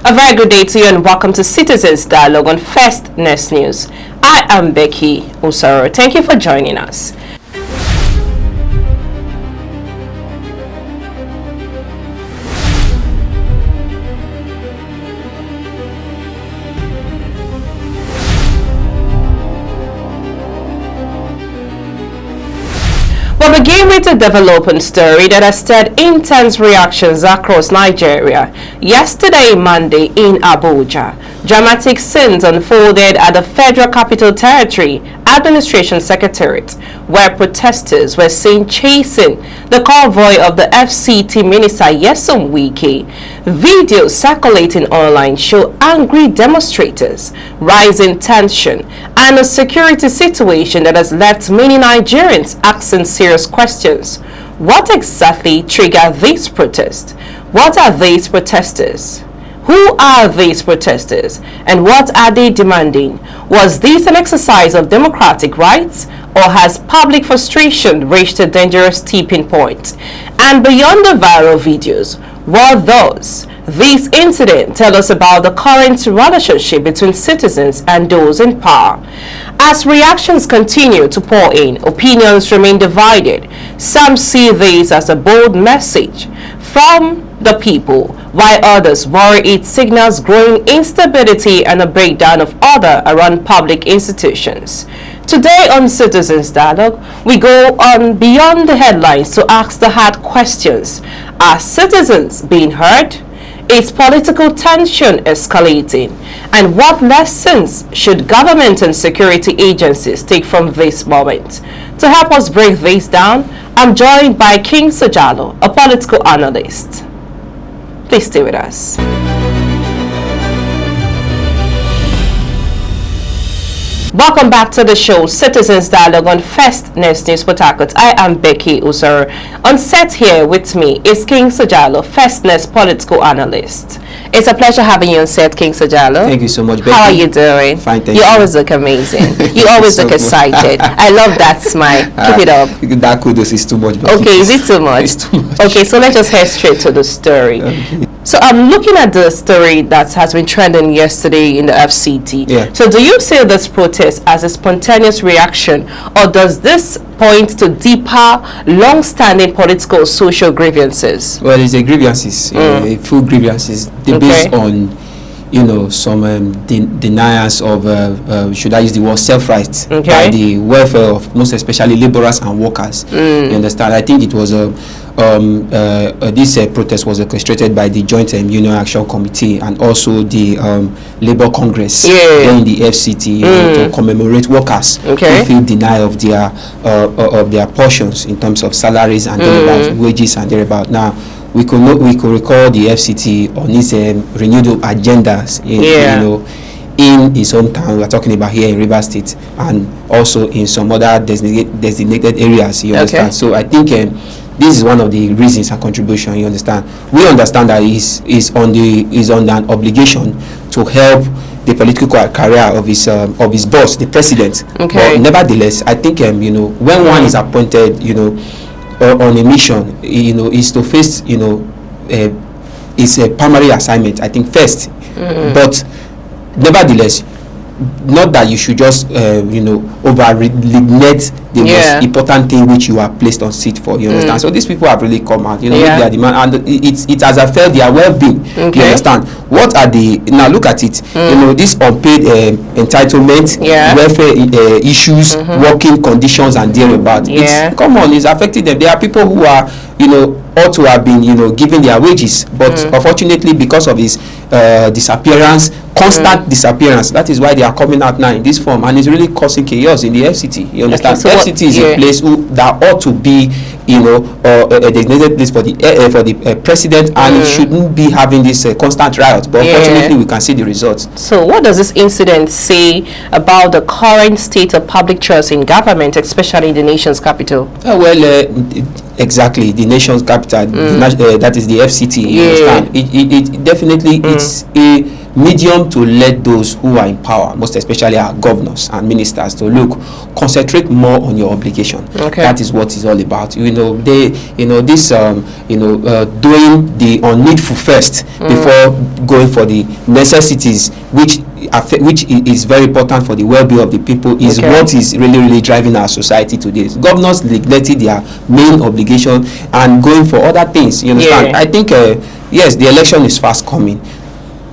A very good day to you and welcome to Citizens Dialogue on First Nest News. I am Becky Usoro. Thank you for joining us. We'll begin with a developing story that has stirred intense reactions across Nigeria. Yesterday, Monday, in Abuja, dramatic scenes unfolded at the Federal Capital Territory Administration Secretariat, where protesters were seen chasing the convoy of the FCT Minister Nyesom Wike. Videos circulating online show angry demonstrators, rising tension, and a security situation that has left many Nigerians asking serious questions. What exactly triggered these protests? What are these protesters? Who are these protesters and what are they demanding? Was this an exercise of democratic rights, or has public frustration reached a dangerous tipping point? And beyond the viral videos, what those? This incident tells us about the current relationship between citizens and those in power. As reactions continue to pour in, opinions remain divided. Some see this as a bold message from the people, while others worry it signals growing instability and a breakdown of order around public institutions. Today on Citizens Dialogue, we go on beyond the headlines to ask the hard questions. Are citizens being heard? Is political tension escalating? And what lessons should government and security agencies take from this moment? To help us break this down, I'm joined by King Sojalo, a political analyst. Please stay with us. Welcome back to the show, Citizens Dialogue on First Nest News Port Harcourt. I am Becky Usoro. On set here with me is King Sojalo, First Nest political analyst. It's a pleasure having you on set, King Sojalo. Thank you so much, Becky. How are you doing? Fine, thank you. You always look amazing. You always look excited. I love that smile. Keep it up. That kudos is too much, Becky. Okay, is it too much? It's too much. Okay, so let's just head straight to the story. Okay. So I'm looking at the story that has been trending yesterday in the FCT. Yeah. So do you see this protest as a spontaneous reaction, or does this point to deeper, long-standing political social grievances? Well, it's a grievances, full grievances. They based on, some denials of, should I use the word, self-rights by the welfare of most especially laborers and workers. You understand? I think it was this protest was orchestrated by the Joint Union Action Committee and also the Labour Congress in the FCT to commemorate workers who feel denied of their portions in terms of salaries and thereabout, wages and thereabout. Now, we could recall the FCT on its renewed agendas in his hometown. We are talking about here in Rivers State and also in some other designated areas. You understand? So I think this is one of the reasons and contribution. You understand? We understand that is on an obligation to help the political career of his boss, the president. But nevertheless, I think when one is appointed, on a mission, is to face, it's a primary assignment, I think, first. But nevertheless, not that you should just, over-eliminate the most important thing which you are placed on seat for, you understand? So these people have really come out, their demand, and it has affected their well-being, you understand? What are now look at it, this unpaid entitlement, welfare issues, working conditions and thereabout, it's affecting them. There are people who are, ought to have been, given their wages, but unfortunately because of his disappearance, constant disappearance, that is why they are coming out now in this form, and it's really causing chaos in the FCT. You understand? So FCT is a place that ought to be, a designated place for the president, and it shouldn't be having this constant riot. But unfortunately, we can see the results. So, what does this incident say about the current state of public trust in government, especially in the nation's capital? Exactly, the nation's capital, that is the FCT. You understand? It definitely it's a medium to let those who are in power, most especially our governors and ministers, to look, concentrate more on your obligation. Okay. That is what it's all about. Doing the unneedful first before going for the necessities, which is very important for the well-being of the people, is what is really driving our society today. Governors neglecting their main obligation and going for other things. You understand? Yeah. I think yes, the election is fast coming.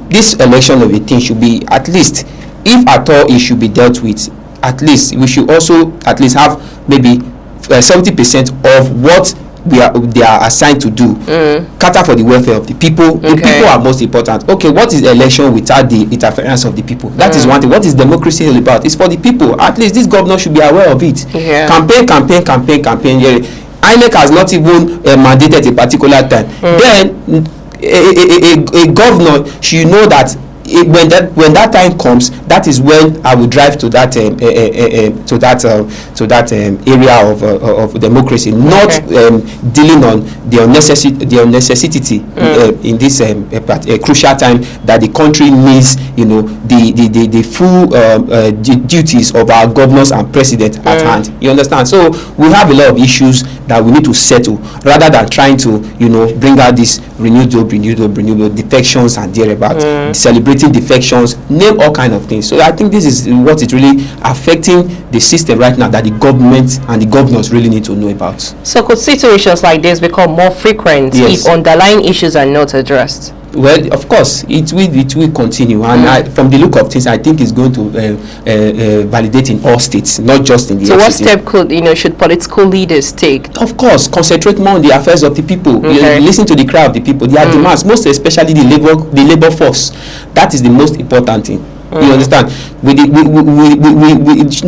This election of a thing should be, at least, if at all it should be dealt with, at least we should also at least have maybe 70% of what they are assigned to do, cater for the welfare of the people. The people are most important. Okay, what is the election without the interference of the people? That is one thing. What is democracy all about? It's for the people. At least this governor should be aware of it. Campaign. INEC has not even mandated a particular time. Then a governor should know that when that time comes, that is when I will drive to that area of democracy, not dealing on the necessity in this crucial time that the country needs, the full duties of our governors and president at hand. You understand? So we have a lot of issues that we need to settle, rather than trying to bring out this renewed hope, defections and thereabout, celebrating defections, name all kind of things. So I think this is what is really affecting the system right now, that the government and the governors really need to know about. So could situations like this become more frequent if underlying issues are not addressed? Well, of course, it will continue, and from the look of things, I think it's going to validate in all states, not just in the. So, what step should political leaders take? Of course, concentrate more on the affairs of the people. Listen to the cry of the people, their demands, most especially the labor force. That is the most important thing. You understand? We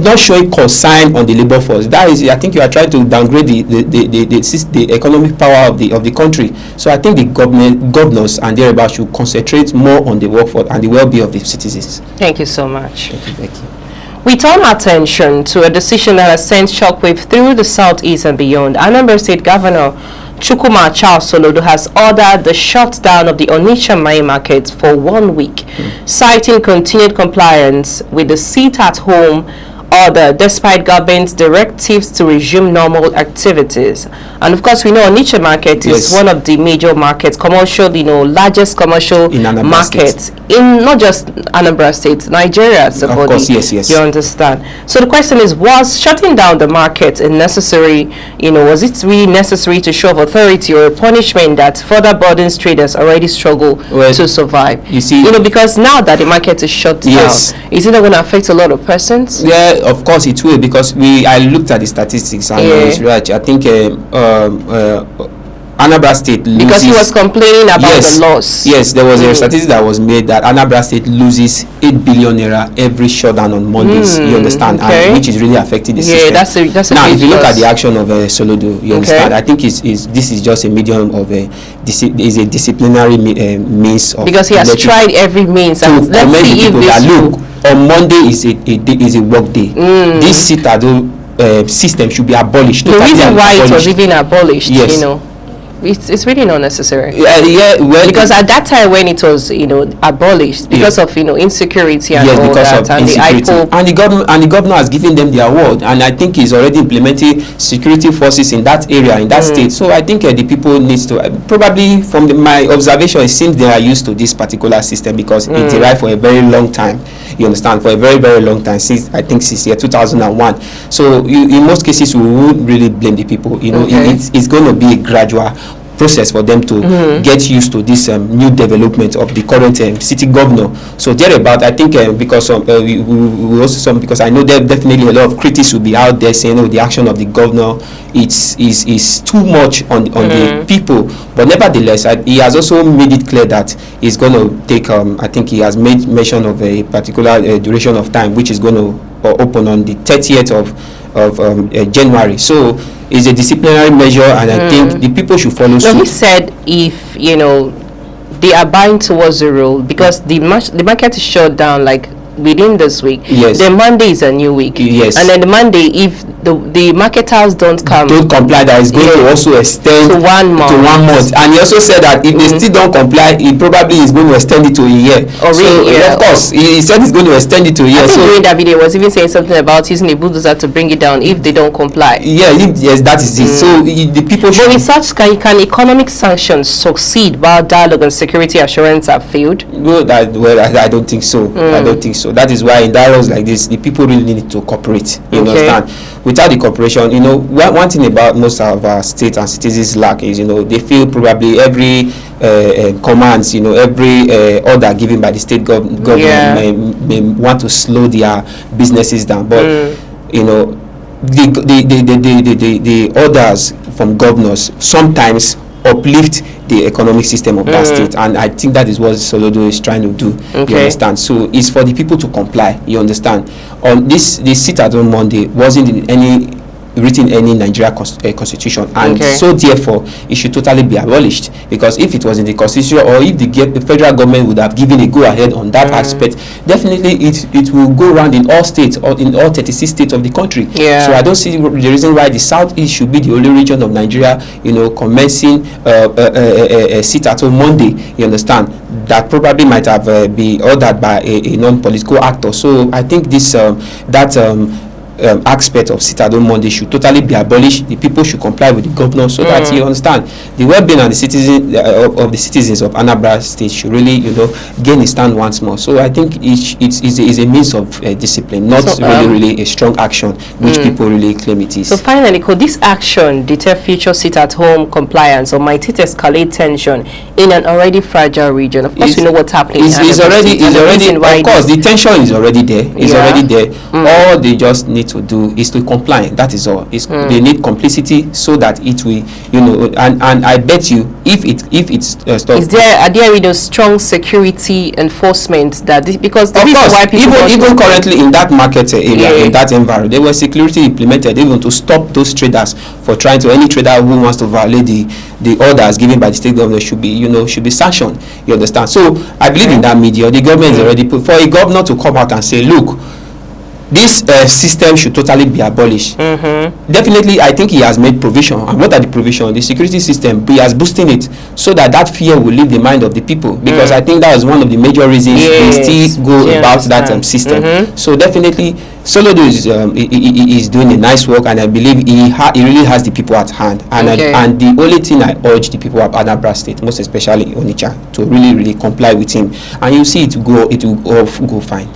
not showing concern on the labor force. That is, I think you are trying to downgrade the economic power of the country. So I think the governors and thereabouts should concentrate more on the workforce and the well-being of the citizens. Thank you so much. Thank you, Becky. We turn attention to a decision that has sent shockwave through the southeast and beyond. Anambra State Governor Chukwuma Charles Soludo has ordered the shutdown of the Onitsha Mine Market for 1 week, citing continued compliance with the sit-at-home order despite government's directives to resume normal activities. And of course, we know Onitsha Market is one of the major markets, commercial, largest commercial markets in not just Anambra State, Nigeria. Of course, yes. You understand? So the question is, was shutting down the market necessary? Was it really necessary to show authority or a punishment that further burdens traders already struggle to survive? You see, because now that the market is shut down, is it not going to affect a lot of persons? Yeah, of course it will, because I looked at the statistics and it's right. I think Anambra State loses, because he was complaining about the loss. Yes, there was a statistic that was made that Anambra State loses 8 billion naira every shutdown on Mondays. You understand, and which is really affecting the system. That's a now, if you look at the action of Soludo, you understand. I think this is just a medium of a disciplinary means of, because he has tried every means. And let's see if this look. On Monday is a work day. This sit-at-home system should be abolished. The reason why it was even abolished, it's really not necessary. Well, because at that time when it was abolished, because of insecurity and all that, and the governor has given them the award, and I think he's already implementing security forces in that area, in that state. So I think the people needs to probably, from my observation, it seems they are used to this particular system, because it derived for a very long time. You understand, for a very, very long time, since year 2001. So in most cases, we won't really blame the people. It's going to be a gradual process for them to get used to this new development of the current city governor. So thereabout, I think because we also because I know there definitely a lot of critics will be out there saying, the action of the governor is too much on the people. But nevertheless, he has also made it clear that he's going to take. I think he has made mention of a particular duration of time, which is going to open on the 30th of January. So it's a disciplinary measure, and I think the people should follow suit. He said if they are buying towards the rule, because the market is shut down within this week. Then Monday is a new week. And then the Monday, if the marketers don't comply, that is going to also extend to 1 month. And he also said that if they still don't comply, he probably is going to extend it to a year. Of course, he said he's going to extend it to a year. I think during that video was even saying something about using a bulldozer to bring it down if they don't comply. Yes, that is it. So the people should... But in such, can economic sanctions succeed while dialogue and security assurance have failed? I don't think so. I don't think so. That is why in dialogues like this, the people really need to cooperate. You understand? Without the cooperation, one thing about most of our state and citizens lack is, they feel probably every commands, every order given by the state government may want to slow their businesses down. But the orders from governors sometimes uplift the economic system of that state, and I think that is what Solodo is trying to do. You understand? So it's for the people to comply. You understand? On this sit-at-home Monday wasn't in written any Nigeria constitution, and so therefore it should totally be abolished, because if it was in the constitution, or if the federal government would have given a go-ahead on that aspect, definitely it will go around in all states, or in all 36 states of the country. So I don't see the reason why the southeast should be the only region of Nigeria commencing a sit-at-home Monday, you understand, that probably might have been ordered by a non-political actor. So I think this aspect of sit-at-home Monday should totally be abolished. The people should comply with the governor, so that you understand the well-being and the citizens of Anambra State should really gain a stand once more. So I think it is a means of discipline, not really a strong action which people really claim it is. So finally, could this action deter future sit-at-home compliance, or might it escalate tension in an already fragile region? Of course, you know what's happening. Of course, the tension is already there. It's already there. All they just need to do is to comply. That is all. They need complicity, so that it will, and I bet you, if it's stopped. Are there strong security enforcement because of course, why people even currently in that market area, in that environment, there was security implemented even to stop those traders for trying to. Any trader who wants to violate the orders given by the state government should be sanctioned. You understand? So I believe in that media. The government is already put for a governor to come out and say, look, this system should totally be abolished. Definitely, I think he has made provision. And what are the provisions? The security system, he has boosting it, so that fear will leave the mind of the people. Because I think that was one of the major reasons they still go about that system. So definitely, Solodo is doing a nice work, and I believe he really has the people at hand. And the only thing I urge the people of Anambra State, most especially Onitsha, to really comply with him, and you see it will go fine.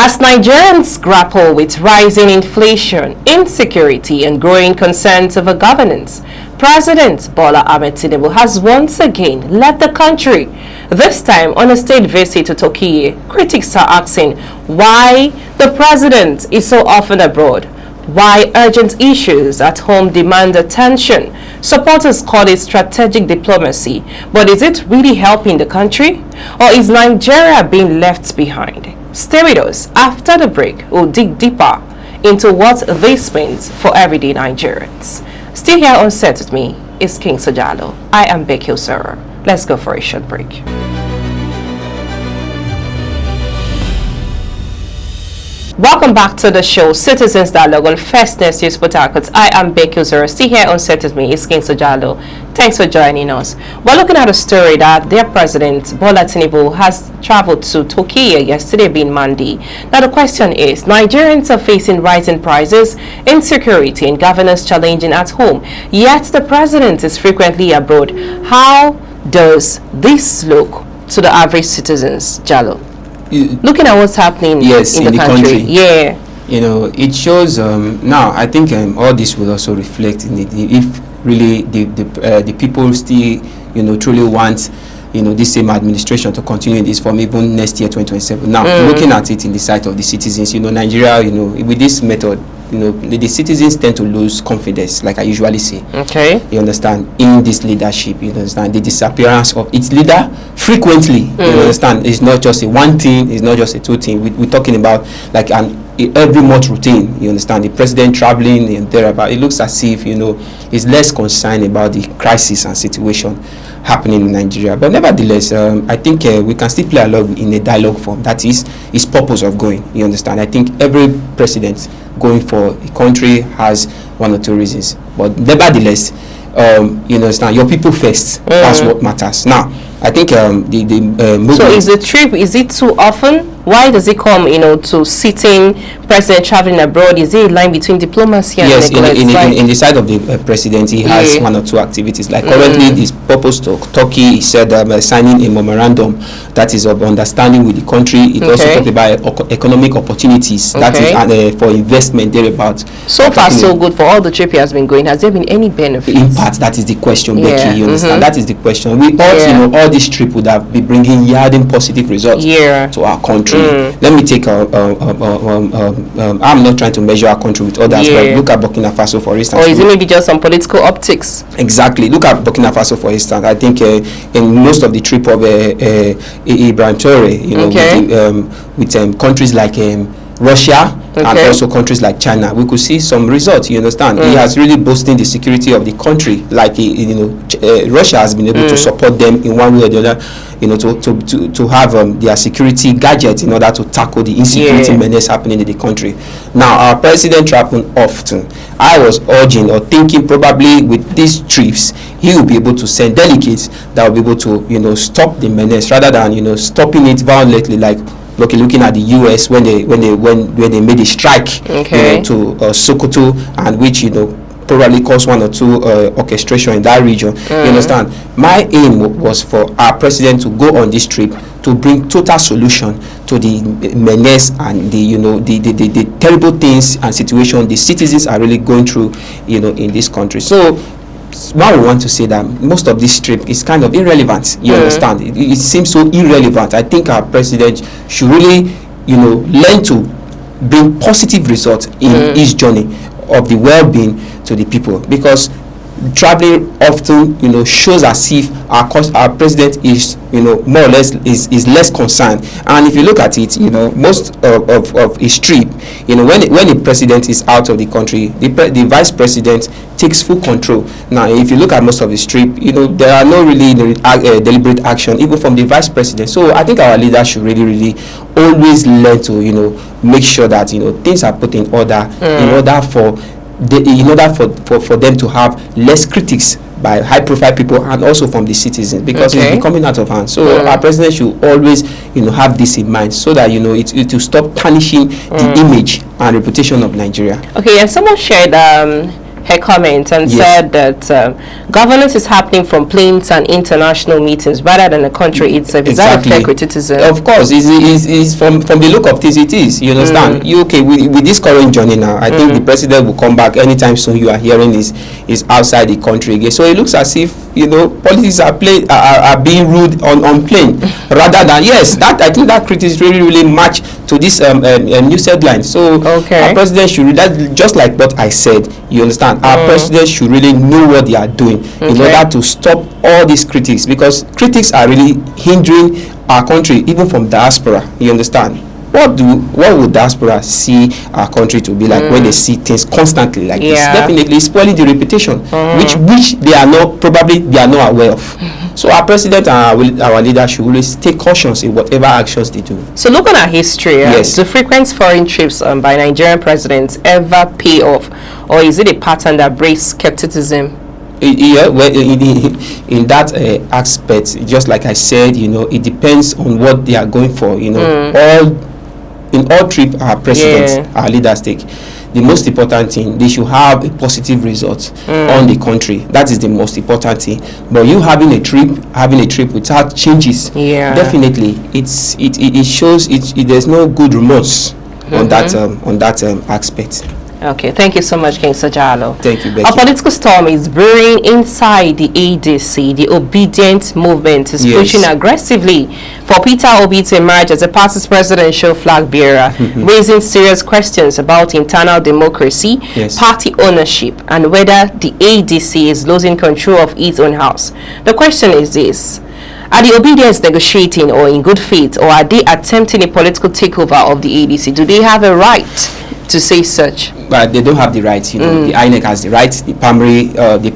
As Nigerians grapple with rising inflation, insecurity, and growing concerns over governance, President Bola Ahmed Tinubu has once again left the country, this time on a state visit to Turkey. Critics are asking why the president is so often abroad, why urgent issues at home demand attention. Supporters call it strategic diplomacy, but is it really helping the country? Or is Nigeria being left behind? Stay with us. After the break, we'll dig deeper into what this means for everyday Nigerians. Still here on set with me is King Sojalo. I am Becky Osoro. Let's go for a short break. Welcome back to the show, Citizens Dialogue on First News Port Harcourt. I am Becky Osoro. Still here on set with me is King Sojalo. Thanks for joining us. We're looking at a story that their president, Bola Tinubu, has traveled to Turkey yesterday, being Monday. Now the question is, Nigerians are facing rising prices, insecurity, and governance challenging at home, yet the president is frequently abroad. How does this look to the average citizens, Jalo? Looking at what's happening in the country. It shows now. I think all this will also reflect in it, if really the people still truly want this same administration to continue in this form even next year, 2027. Now looking at it in the sight of the citizens, Nigeria, with this method, the citizens tend to lose confidence, like I usually say. You understand, in this leadership. You understand, the disappearance of its leader frequently. You understand, it's not just a one thing, it's not just a two thing. We're talking about like every month routine. You understand, the president traveling and thereabout. It looks as if he's less concerned about the crisis and situation. happening in Nigeria. But nevertheless, I think we can still play along in a dialogue form. That is his purpose of going. You understand? I think every president going for a country has one or two reasons. But nevertheless, you understand, your people first. That's what matters. Now, I think the movement. So is the trip, is it too often? Why does it come, to sitting president traveling abroad? Is there a line between diplomacy and yes, neglect? in the side of the president, he has one or two activities. Like currently, his purpose to Turkey, he said signing a memorandum that is of understanding with the country. It also talked about economic opportunities. That is for investment thereabouts. So far, so good for all the trip he has been going. Has there been any benefit? In part, that is the question, Becky. You understand? That is the question. We all, all this trip would have been bringing yielding positive results to our country. Let me take I'm not trying to measure our country with others, but look at Burkina Faso, for instance. Or is it maybe just some political optics? Exactly. Look at Burkina Faso, for instance. I think in most of the trip of Ibrahim Traore, with countries like Russia and also countries like China, we could see some results. You understand? He has really boosted the security of the country. Like Russia has been able to support them in one way or the other. To have their security gadgets in order to tackle the insecurity menace happening in the country. Now, our president traveling often. I was urging or thinking probably with these trips, he will be able to send delegates that will be able to stop the menace rather than stopping it violently, like looking at the US when they made a strike to Sokoto, and which probably caused one or two orchestration in that region. You understand? My aim was for our president to go on this trip to bring total solution to the menace and the terrible things and situation the citizens are really going through in this country. So now we want to say that most of this trip is kind of irrelevant. You understand? It seems so irrelevant. I think our president should really learn to bring positive results in his journey of the well-being to the people, because traveling often shows as if our president is more or less is less concerned. And if you look at it, most of his trip, when the president is out of the country, the vice president takes full control. Now if you look at most of his trip, there are no really deliberate action even from the vice president. So I think our leaders should really always learn to make sure that things are put in order in order for them to have less critics by high-profile people and also from the citizens, because it's becoming out of hand. So our president should always have this in mind, so that it will stop tarnishing the image and reputation of Nigeria. Okay, and someone shared her comment and said that governance is happening from planes and international meetings rather than the country itself. Is that a fair criticism? Of course, it's from the look of things, it is. You understand? With this current journey now, I think the president will come back anytime soon. You are hearing is outside the country again. So it looks as if politics are being ruled on plane rather than that. I think that criticism really match to this news headline. So our president should that, just like what I said. You understand? Our president should really know what they are doing in order to stop all these critics, because critics are really hindering our country even from diaspora. You understand? What would diaspora see our country to be like when they see things constantly like this? Definitely spoiling the reputation, which they are not aware of. So our president and our leaders should always take cautions in whatever actions they do. So looking at history, do frequent foreign trips by Nigerian presidents ever pay off, or is it a pattern that breeds skepticism? Well, in that aspect, just like I said, it depends on what they are going for. All trips our presidents, our leaders take, the most important thing, they should have a positive result on the country. That is the most important thing. But you having a trip without changes, definitely it shows there's no good remorse on that aspect. Okay, thank you so much, King Sajalo. Thank you, Becky. A political storm is brewing inside the ADC. The Obidients movement is pushing aggressively for Peter Obi to emerge as the party's presidential flag bearer, raising serious questions about internal democracy, party ownership, and whether the ADC is losing control of its own house. The question is this: are the Obidients negotiating or in good faith, or are they attempting a political takeover of the ADC? Do they have a right to say such? But they don't have the right. The INEC has the right. The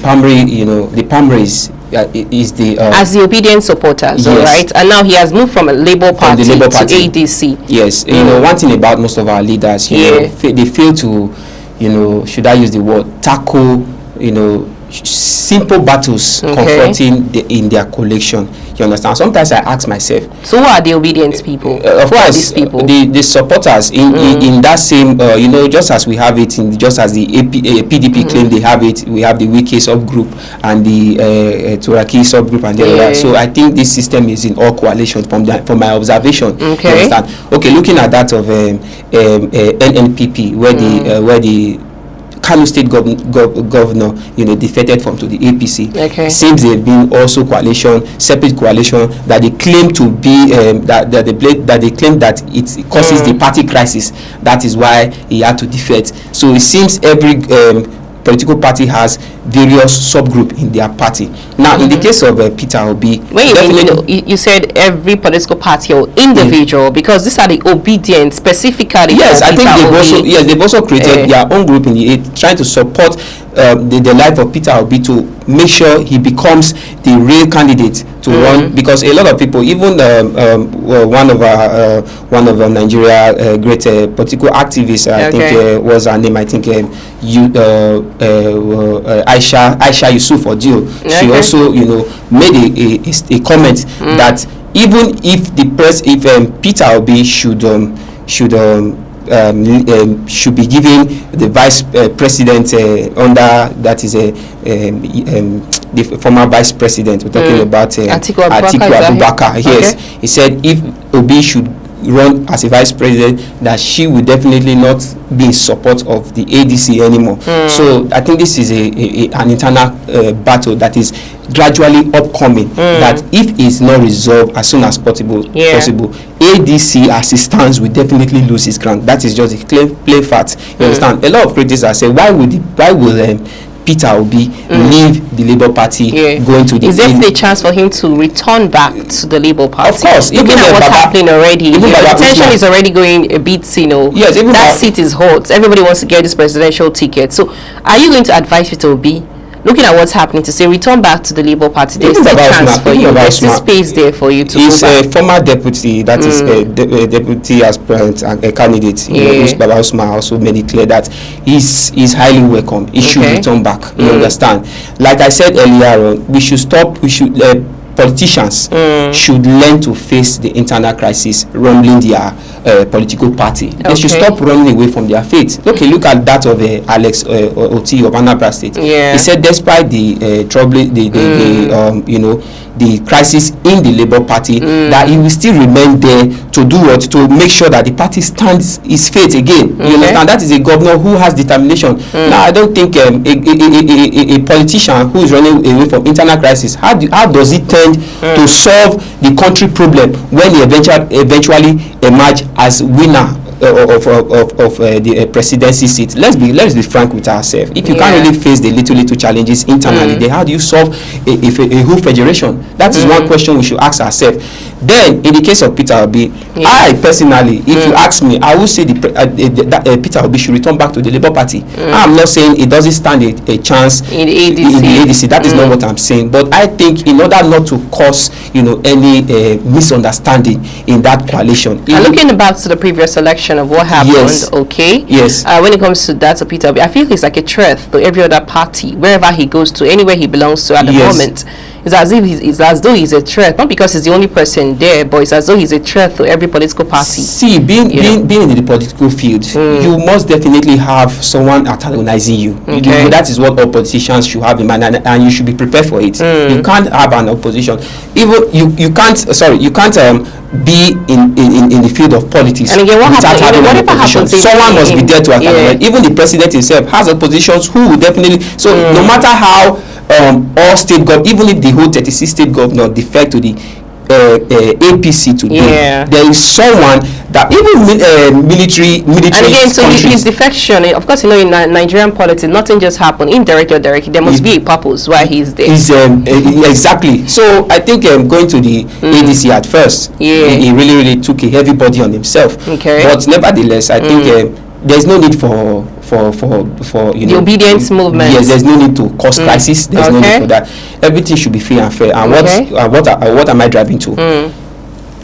primary is the as the Obidients supporters, yes. all right, and now he has moved from a Labour Party, to ADC. Yes, you know, one thing about most of our leaders, you know, they fail to, you know, should I use the word, tackle, you know, simple battles confronting in their collection. You understand? Sometimes I ask myself, so who are the Obidients people? Of who course, are these people? The supporters in that same, you know, just as we have it in, just as the PDP claim they have it, we have the Wiki subgroup and the Turaki subgroup and the other. So I think this system is in all coalitions from my observation. You understand? Okay, looking at that of NNPP, where the Kano State governor, you know, defected from to the APC. Seems they've been also separate coalition that they claim to be that they claim that it causes the party crisis. That is why he had to defect. So it seems every political party has various subgroup in their party. Now, in the case of Peter Obi, when you said every political party or individual, because these are the Obidients specifically. Yes, I think they've also created their own group in the trying to support the life of Peter Obi to make sure he becomes the real candidate to run, because a lot of people, even one of Nigeria great political activists, I think was her name, I think Aisha Yusuf Odio, she also, you know, made a comment that even if Peter Obi should be given the vice president under, that is the former vice president. We're talking about Atiku Abubakar. Yes, he said if Obi should run as a vice president, that she will definitely not be in support of the ADC anymore. So I think this is an internal battle that is gradually upcoming, that if it's not resolved as soon as possible, ADC as it stands will definitely lose its ground. That is just a plain fact. You understand? A lot of critics are saying, why will Peter Obi leave the Labour Party, going to the... Is there a chance for him to return back to the Labour Party? Of course. Looking at what's happening already, the tension is already going a bit, you know. Yes, that seat is hot. Everybody wants to get this presidential ticket. So are you going to advise Peter Obi, looking at what's happening, to say return back to the Labour Party? There's still a chance for you. There's still space there for you to He's a former deputy, that is a deputy aspirant and a candidate. Baba Usman also made it clear that he's highly welcome. He should return back. You understand? Like I said earlier on, politicians should learn to face the internal crisis rumbling their political party. They should stop running away from their faith. Okay, look at that of Alex Oti of Anambra State. He said despite the trouble, the crisis in the Labour Party, that he will still remain there to do what? To make sure that the party stands his faith again. You understand? That is a governor who has determination. Now, I don't think a politician who is running away from internal crisis, how does he tend to solve the country problem when he eventually emerge as winner of the presidency seat? Let's be frank with ourselves. If you can't really face the little challenges internally, then how do you solve a whole federation? That is one question we should ask ourselves. Then, in the case of Peter Obi, I personally, if you ask me, I would say that Peter Obi should return back to the Labour Party. I'm not saying it doesn't stand a chance in the ADC. That is not what I'm saying. But I think in order not to cause, any misunderstanding in that coalition. And looking back to the previous election of what happened, when it comes to that of Peter Obi, I feel he's like a threat to every other party, wherever he goes to, anywhere he belongs to at the moment. It's as though he's a threat, not because he's the only person there, but it's as though he's a threat to every political party. See, being in the political field, you must definitely have someone antagonizing you. That is what all politicians should have in mind, and you should be prepared for it. You can't have an opposition. Even you can't be in the field of politics and again, without having an opposition. Someone must be there to antagonize. Even the president himself has oppositions who will definitely. So no matter how all state government, even if the whole 36 state governor defect to the APC today, there is someone that even military and again, so his defection, of course, in Nigerian politics, nothing just happened indirectly or directly. There must be a purpose why he's there. Exactly. So I think going to the ADC at first, he really took a heavy body on himself. But nevertheless, I think there's no need for the Obidients movement. Yes, there's no need to cause crisis. There's no need for that. Everything should be free and fair. And what am I driving to?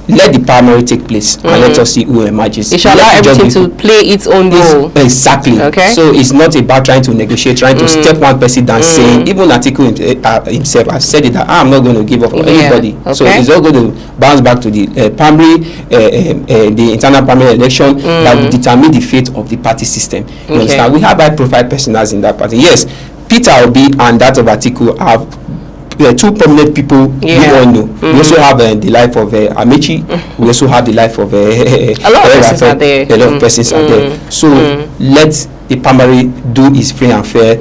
Let the primary take place and let us see who emerges. It shall allow everything to play its own role. Exactly. Okay. So it's not about trying to negotiate, trying to step one person down, saying, even Atiku himself has said it, that I'm not going to give up on anybody. Okay. So it's all going to bounce back to the primary, the internal primary election that will determine the fate of the party system. You understand? We have high-profile personals in that party. Yes, Peter Obi and that of Atiku have two prominent people we all know. We also have the life of Amechi. We also have the life of a lot of persons are there. A lot of persons are there. So let the primary do its free and fair,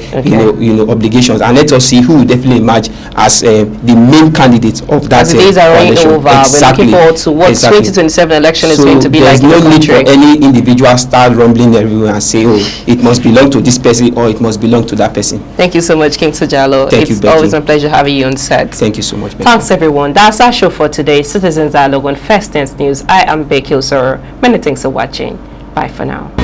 obligations, and let us see who will definitely emerge as the main candidate of that. The days are running over. Exactly. We're looking forward to what 2027 election is going to be like. There's no need for any individual start rumbling everywhere and say, oh, it must belong to this person or it must belong to that person. Thank you so much, King Sojalo. Thank you, Becky. It's always a pleasure having you on set. Thank you so much, Becky. Thanks, everyone. That's our show for today. Citizens Dialogue on First Dance News. I am Becky Osoro. Many thanks for watching. Bye for now.